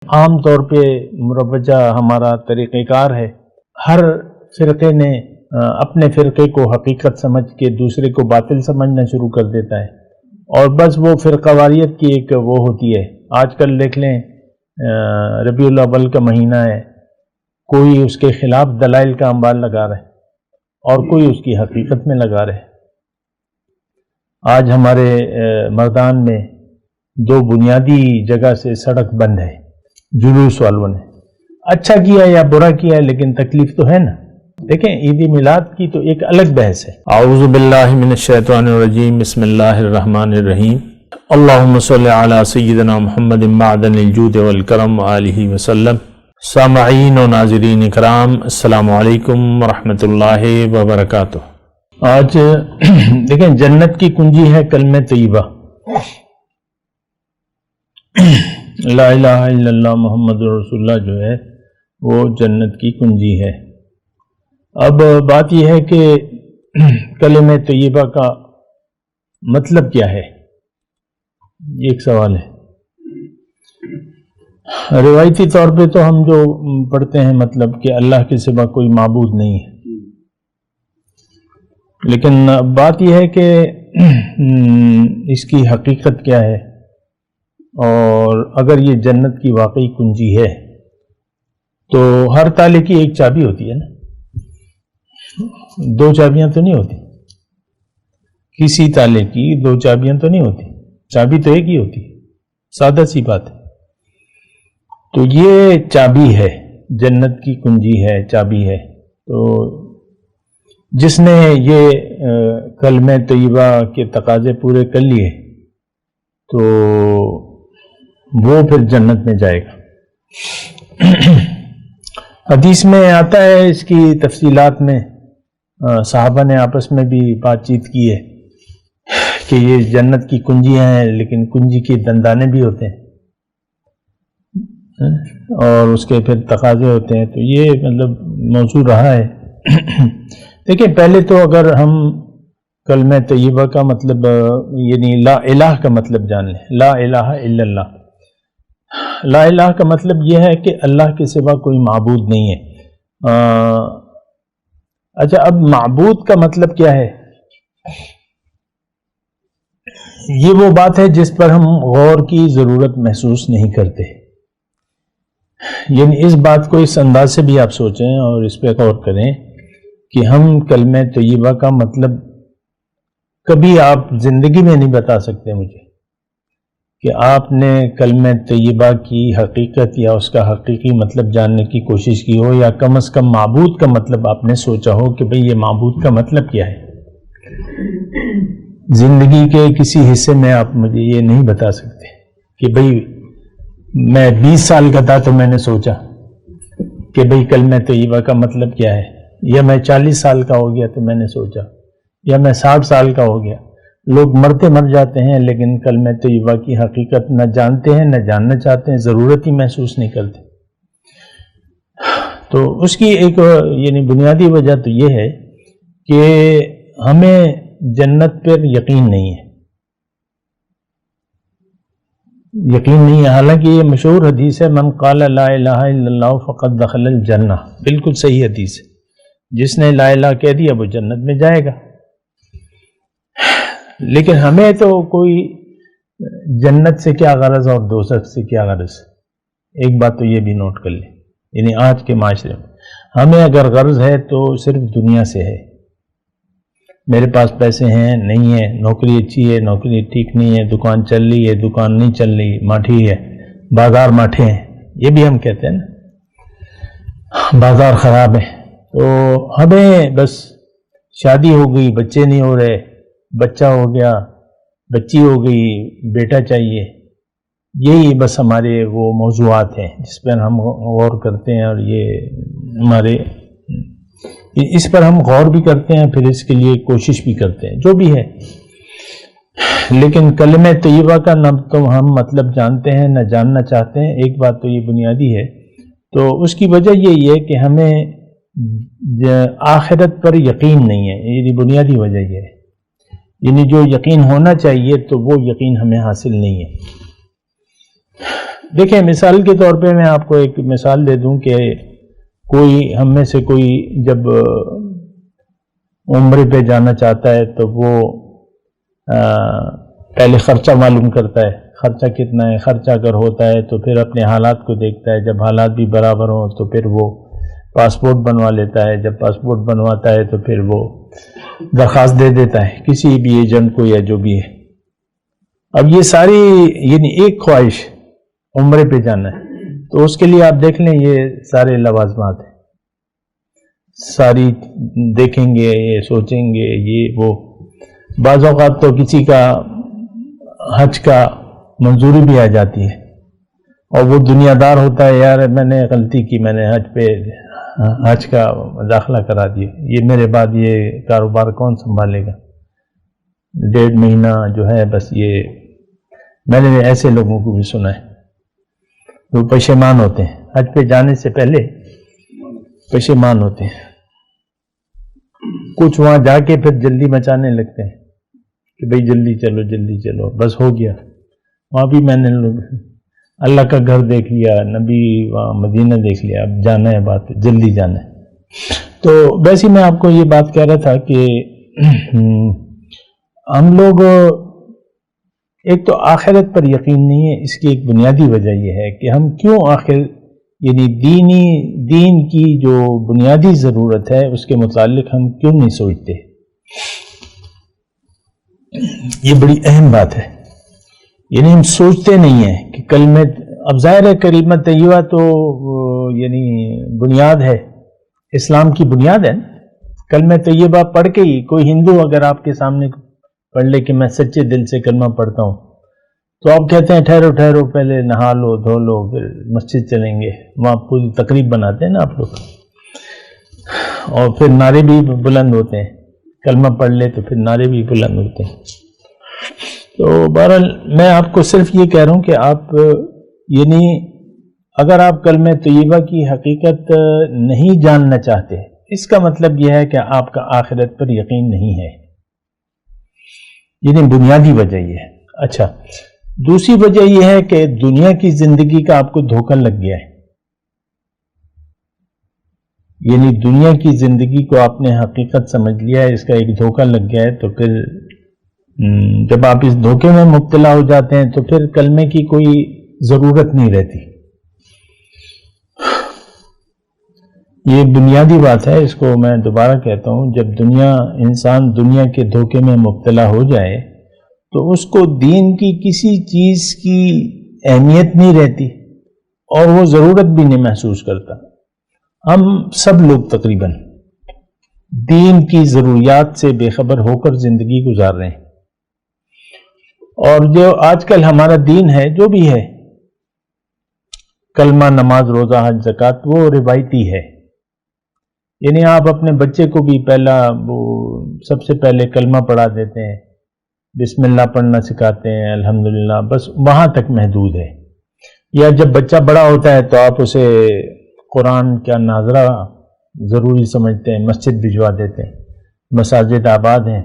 عام طور پہ مروجہ ہمارا طریقہ کار ہے، ہر فرقے نے اپنے فرقے کو حقیقت سمجھ کے دوسرے کو باطل سمجھنا شروع کر دیتا ہے، اور بس وہ فرقہ واریت کی ایک وہ ہوتی ہے۔ آج کل دیکھ لیں ربیع الاول کا مہینہ ہے، کوئی اس کے خلاف دلائل کا انبار لگا رہا ہے اور کوئی اس کی حقیقت میں لگا رہے۔ آج ہمارے مردان میں 2 بنیادی جگہ سے سڑک بند ہے جلوس والوں نے۔ اچھا کیا یا برا کیا لیکن تکلیف تو ہے نا۔ دیکھیں عید میلاد کی تو ایک الگ بحث ہے۔ اعوذ باللہ من الشیطان الرجیم، بسم اللہ الرحمن الرحیم۔ اللہم صلی علی سیدنا محمد معدن الجود والکرم وآلہ وسلم۔ سامعین و ناظرین اکرام، السلام علیکم ورحمۃ اللہ وبرکاتہ۔ آج دیکھیں جنت کی کنجی ہے کلمہ طیبہ، لا الہ الا اللہ محمد رسول اللہ جو ہے وہ جنت کی کنجی ہے۔ اب بات یہ ہے کہ کلمہ طیبہ کا مطلب کیا ہے، یہ ایک سوال ہے۔ روایتی طور پہ تو ہم جو پڑھتے ہیں مطلب کہ اللہ کے سوا کوئی معبود نہیں ہے، لیکن بات یہ ہے کہ اس کی حقیقت کیا ہے، اور اگر یہ جنت کی واقعی کنجی ہے تو ہر تالے کی ایک چابی ہوتی ہے نا، 2 چابیاں تو نہیں ہوتی، کسی تالے کی 2 چابیاں تو نہیں ہوتی، چابی تو ایک ہی ہوتی، سادہ سی بات ہے۔ تو یہ چابی ہے، جنت کی کنجی ہے، چابی ہے۔ تو جس نے یہ کلمہ طیبہ کے تقاضے پورے کر لیے تو وہ پھر جنت میں جائے گا۔ حدیث میں آتا ہے، اس کی تفصیلات میں صحابہ نے آپس میں بھی بات چیت کی ہے کہ یہ جنت کی کنجیاں ہیں، لیکن کنجی کے دندانے بھی ہوتے ہیں اور اس کے پھر تقاضے ہوتے ہیں، تو یہ مطلب موضوع رہا ہے۔ دیکھیں پہلے تو اگر ہم کلمہ طیبہ کا مطلب یعنی لا الہ کا مطلب جان لیں، لا الہ الا اللہ۔ لا الہ کا مطلب یہ ہے کہ اللہ کے سوا کوئی معبود نہیں ہے۔ اچھا، اب معبود کا مطلب کیا ہے؟ یہ وہ بات ہے جس پر ہم غور کی ضرورت محسوس نہیں کرتے، یعنی اس بات کو اس انداز سے بھی آپ سوچیں اور اس پہ غور کریں کہ ہم کلمہ طیبہ کا مطلب کبھی آپ زندگی میں نہیں بتا سکتے مجھے کہ آپ نے کلمہ طیبہ کی حقیقت یا اس کا حقیقی مطلب جاننے کی کوشش کی ہو، یا کم از کم معبود کا مطلب آپ نے سوچا ہو کہ بھئی یہ معبود کا مطلب کیا ہے۔ زندگی کے کسی حصے میں آپ مجھے یہ نہیں بتا سکتے کہ بھئی میں 20 سال کا تھا تو میں نے سوچا کہ بھئی کلمہ طیبہ کا مطلب کیا ہے، یا میں 40 سال کا ہو گیا تو میں نے سوچا، یا میں 60 سال کا ہو گیا۔ لوگ مرتے مر جاتے ہیں لیکن کلمہ طیبہ کی حقیقت نہ جانتے ہیں، نہ جاننا چاہتے ہیں، ضرورت ہی محسوس نہیں کرتے۔ تو اس کی ایک یعنی بنیادی وجہ تو یہ ہے کہ ہمیں جنت پر یقین نہیں ہے، یقین نہیں ہے۔ حالانکہ یہ مشہور حدیث ہے، من قال لا الہ الا اللہ فقد دخل الجنہ، بالکل صحیح حدیث ہے۔ جس نے لا الہ کہہ دیا وہ جنت میں جائے گا۔ لیکن ہمیں تو کوئی جنت سے کیا غرض اور دوزخ سے کیا غرض، ایک بات تو یہ بھی نوٹ کر لیں، یعنی آج کے معاشرے میں ہمیں اگر غرض ہے تو صرف دنیا سے ہے۔ میرے پاس پیسے ہیں، نہیں ہے، نوکری اچھی ہے، نوکری ٹھیک نہیں ہے، دکان چل رہی ہے، دکان نہیں چل رہی، ماٹھی ہے، بازار ماٹھے ہیں، یہ بھی ہم کہتے ہیں نا، بازار خراب ہے۔ تو ہمیں بس شادی ہو گئی، بچے نہیں ہو رہے، بچہ ہو گیا، بچی ہو گئی، بیٹا چاہیے، یہی بس ہمارے وہ موضوعات ہیں جس پر ہم غور کرتے ہیں، اور یہ ہمارے اس پر ہم غور بھی کرتے ہیں، پھر اس کے لیے کوشش بھی کرتے ہیں، جو بھی ہے۔ لیکن کلمہ طیبہ کا نہ تو ہم مطلب جانتے ہیں نہ جاننا چاہتے ہیں، ایک بات تو یہ بنیادی ہے۔ تو اس کی وجہ یہی ہے کہ ہمیں آخرت پر یقین نہیں ہے، یہ بنیادی وجہ یہ ہے، یعنی جو یقین ہونا چاہیے تو وہ یقین ہمیں حاصل نہیں ہے۔ دیکھیں مثال کے طور پہ میں آپ کو ایک مثال دے دوں کہ کوئی ہم میں سے کوئی جب عمرے پہ جانا چاہتا ہے تو وہ پہلے خرچہ معلوم کرتا ہے، خرچہ کتنا ہے، خرچہ اگر ہوتا ہے تو پھر اپنے حالات کو دیکھتا ہے، جب حالات بھی برابر ہوں تو پھر وہ پاسپورٹ بنوا لیتا ہے، جب پاسپورٹ بنواتا ہے تو پھر وہ درخواست دے دیتا ہے کسی بھی ایجنٹ کو یا جو بھی ہے۔ اب یہ ساری یعنی ایک خواہش عمرے پہ جانا ہے، تو اس کے لیے آپ دیکھ لیں یہ سارے لوازمات ہیں، ساری دیکھیں گے، یہ سوچیں گے، یہ وہ۔ بعض اوقات تو کسی کا حج کا منظوری بھی آ جاتی ہے اور وہ دنیا دار ہوتا ہے، یار میں نے غلطی کی، میں نے حج کا داخلہ کرا دیا، یہ میرے بعد یہ کاروبار کون سنبھالے گا، 1.5 مہینہ جو ہے بس یہ۔ میں نے ایسے لوگوں کو بھی سنا ہے، وہ پشیمان ہوتے ہیں، حج پہ جانے سے پہلے پشیمان ہوتے ہیں، کچھ وہاں جا کے پھر جلدی مچانے لگتے ہیں کہ بھئی جلدی چلو جلدی چلو، بس ہو گیا، وہاں بھی میں نے اللہ کا گھر دیکھ لیا، نبی وہاں مدینہ دیکھ لیا، اب جانا ہے، بات جلدی جانا ہے۔ تو ویسے میں آپ کو یہ بات کہہ رہا تھا کہ ہم لوگ ایک تو آخرت پر یقین نہیں ہے، اس کی ایک بنیادی وجہ یہ ہے کہ ہم کیوں آخر یعنی دین کی جو بنیادی ضرورت ہے اس کے متعلق ہم کیوں نہیں سوچتے، یہ بڑی اہم بات ہے۔ یعنی ہم سوچتے نہیں ہیں کہ کلمہ، اب ظاہر ہے کلمہ طیبہ تو یعنی بنیاد ہے، اسلام کی بنیاد ہے۔ کلمہ طیبہ پڑھ کے ہی کوئی ہندو اگر آپ کے سامنے پڑھ لے کہ میں سچے دل سے کلمہ پڑھتا ہوں، تو آپ کہتے ہیں ٹھہرو پہلے نہا لو دھو لو پھر مسجد چلیں گے، وہاں پوری تقریب بناتے ہیں نا آپ لوگ، اور پھر نعرے بھی بلند ہوتے ہیں، کلمہ پڑھ لے تو پھر نعرے بھی بلند ہوتے ہیں۔ تو بہرحال میں آپ کو صرف یہ کہہ رہا ہوں کہ آپ یعنی اگر آپ کلمہ طیبہ کی حقیقت نہیں جاننا چاہتے، اس کا مطلب یہ ہے کہ آپ کا آخرت پر یقین نہیں ہے، یعنی بنیادی وجہ یہ ہے۔ اچھا، دوسری وجہ یہ ہے کہ دنیا کی زندگی کا آپ کو دھوکہ لگ گیا ہے، یعنی دنیا کی زندگی کو آپ نے حقیقت سمجھ لیا ہے، اس کا ایک دھوکہ لگ گیا ہے، تو پھر جب آپ اس دھوکے میں مبتلا ہو جاتے ہیں تو پھر کلمے کی کوئی ضرورت نہیں رہتی۔ یہ بنیادی بات ہے، اس کو میں دوبارہ کہتا ہوں، جب انسان دنیا کے دھوکے میں مبتلا ہو جائے تو اس کو دین کی کسی چیز کی اہمیت نہیں رہتی اور وہ ضرورت بھی نہیں محسوس کرتا۔ ہم سب لوگ تقریباً دین کی ضروریات سے بے خبر ہو کر زندگی گزار رہے ہیں، اور جو آج کل ہمارا دین ہے جو بھی ہے، کلمہ، نماز، روزہ، حج، زکوٰۃ، وہ روایتی ہے۔ یعنی آپ اپنے بچے کو بھی سب سے پہلے کلمہ پڑھا دیتے ہیں، بسم اللہ پڑھنا سکھاتے ہیں، الحمدللہ، بس وہاں تک محدود ہے۔ یا جب بچہ بڑا ہوتا ہے تو آپ اسے قرآن کا ناظرہ ضروری سمجھتے ہیں، مسجد بھجوا دیتے ہیں، مساجد آباد ہیں،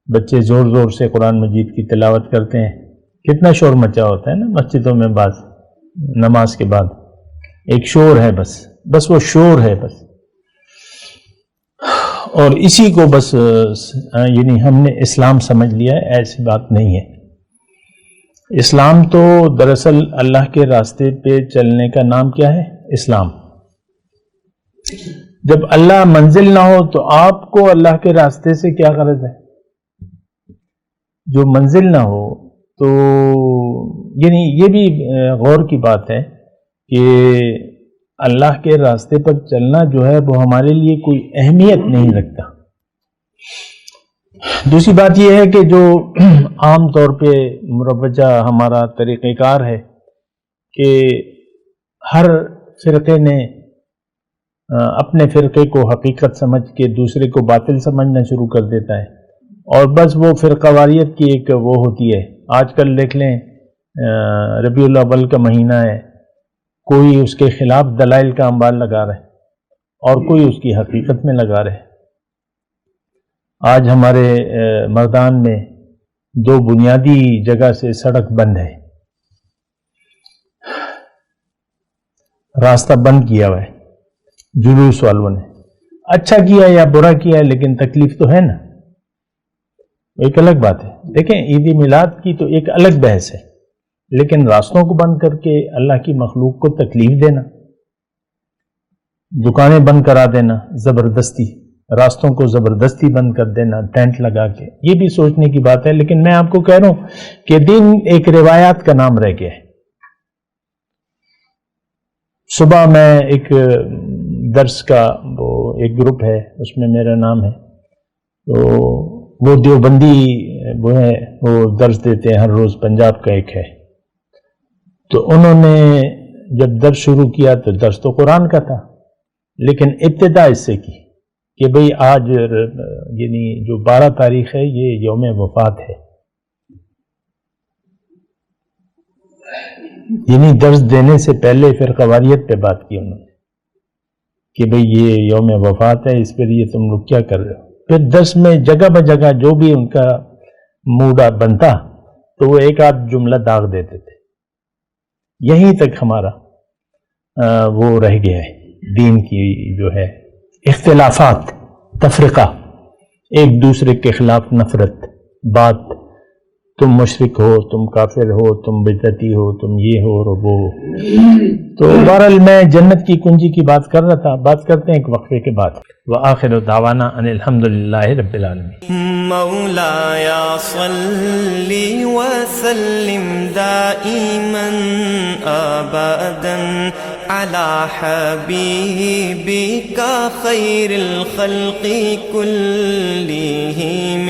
بچے زور زور سے قرآن مجید کی تلاوت کرتے ہیں، کتنا شور مچا ہوتا ہے نا مسجدوں میں، بعض نماز کے بعد ایک شور ہے، بس وہ شور ہے بس، اور اسی کو بس یعنی ہم نے اسلام سمجھ لیا ہے۔ ایسی بات نہیں ہے۔ اسلام تو دراصل اللہ کے راستے پہ چلنے کا نام کیا ہے؟ اسلام۔ جب اللہ منزل نہ ہو تو آپ کو اللہ کے راستے سے کیا غرض ہے؟ جو منزل نہ ہو تو یعنی یہ بھی غور کی بات ہے کہ اللہ کے راستے پر چلنا جو ہے وہ ہمارے لیے کوئی اہمیت نہیں رکھتا۔ دوسری بات یہ ہے کہ جو عام طور پہ مروجہ ہمارا طریقہ کار ہے کہ ہر فرقے نے اپنے فرقے کو حقیقت سمجھ کے دوسرے کو باطل سمجھنا شروع کر دیتا ہے، اور بس وہ فرقہ واریت کی ایک وہ ہوتی ہے۔ آج کل دیکھ لیں ربیع الاول کا مہینہ ہے، کوئی اس کے خلاف دلائل کا انبار لگا رہے اور کوئی اس کی حقیقت میں لگا رہے۔ آج ہمارے مردان میں 2 بنیادی جگہ سے سڑک بند ہے، راستہ بند کیا ہوا ہے جلوس والوں نے. اچھا کیا یا برا کیا لیکن تکلیف تو ہے نا, ایک الگ بات ہے. دیکھیں عید میلاد کی تو ایک الگ بحث ہے, لیکن راستوں کو بند کر کے اللہ کی مخلوق کو تکلیف دینا, دکانیں بند کرا دینا زبردستی, راستوں کو زبردستی بند کر دینا ٹینٹ لگا کے, یہ بھی سوچنے کی بات ہے. لیکن میں آپ کو کہہ رہا ہوں کہ دین ایک روایات کا نام رہ گیا ہے. صبح میں ایک درس کا وہ ایک گروپ ہے, اس میں میرا نام ہے, تو وہ دیوبندی وہ ہے, وہ درس دیتے ہیں ہر روز, پنجاب کا ایک ہے. تو انہوں نے جب درس شروع کیا تو درس تو قرآن کا تھا, لیکن ابتدا اس سے کی کہ بھئی آج یعنی جو 12 تاریخ ہے یہ یوم وفات ہے. یعنی درس دینے سے پہلے پھر قواریت پہ بات کی انہوں نے کہ بھئی یہ یوم وفات ہے, اس پر یہ تم لوگ کیا کر رہے ہو. پھر درس میں جگہ بجگہ جو بھی ان کا موڈ بنتا تو وہ ایک آدھ جملہ داغ دیتے تھے. یہیں تک ہمارا وہ رہ گیا ہے دین کی جو ہے اختلافات, تفرقہ, ایک دوسرے کے خلاف نفرت, بات, تم مشرک ہو, تم کافر ہو, تم بدعتی ہو, تم یہ ہو اور وہ. تو بہرحال میں جنت کی کنجی کی بات کر رہا تھا, بات کرتے ہیں ایک وقفے کے بعد. وآخر دعوانا ان الحمدللہ رب العالمین. مولایا صلی وسلم دائما ابدا على حبيبك خير الخلق كلهم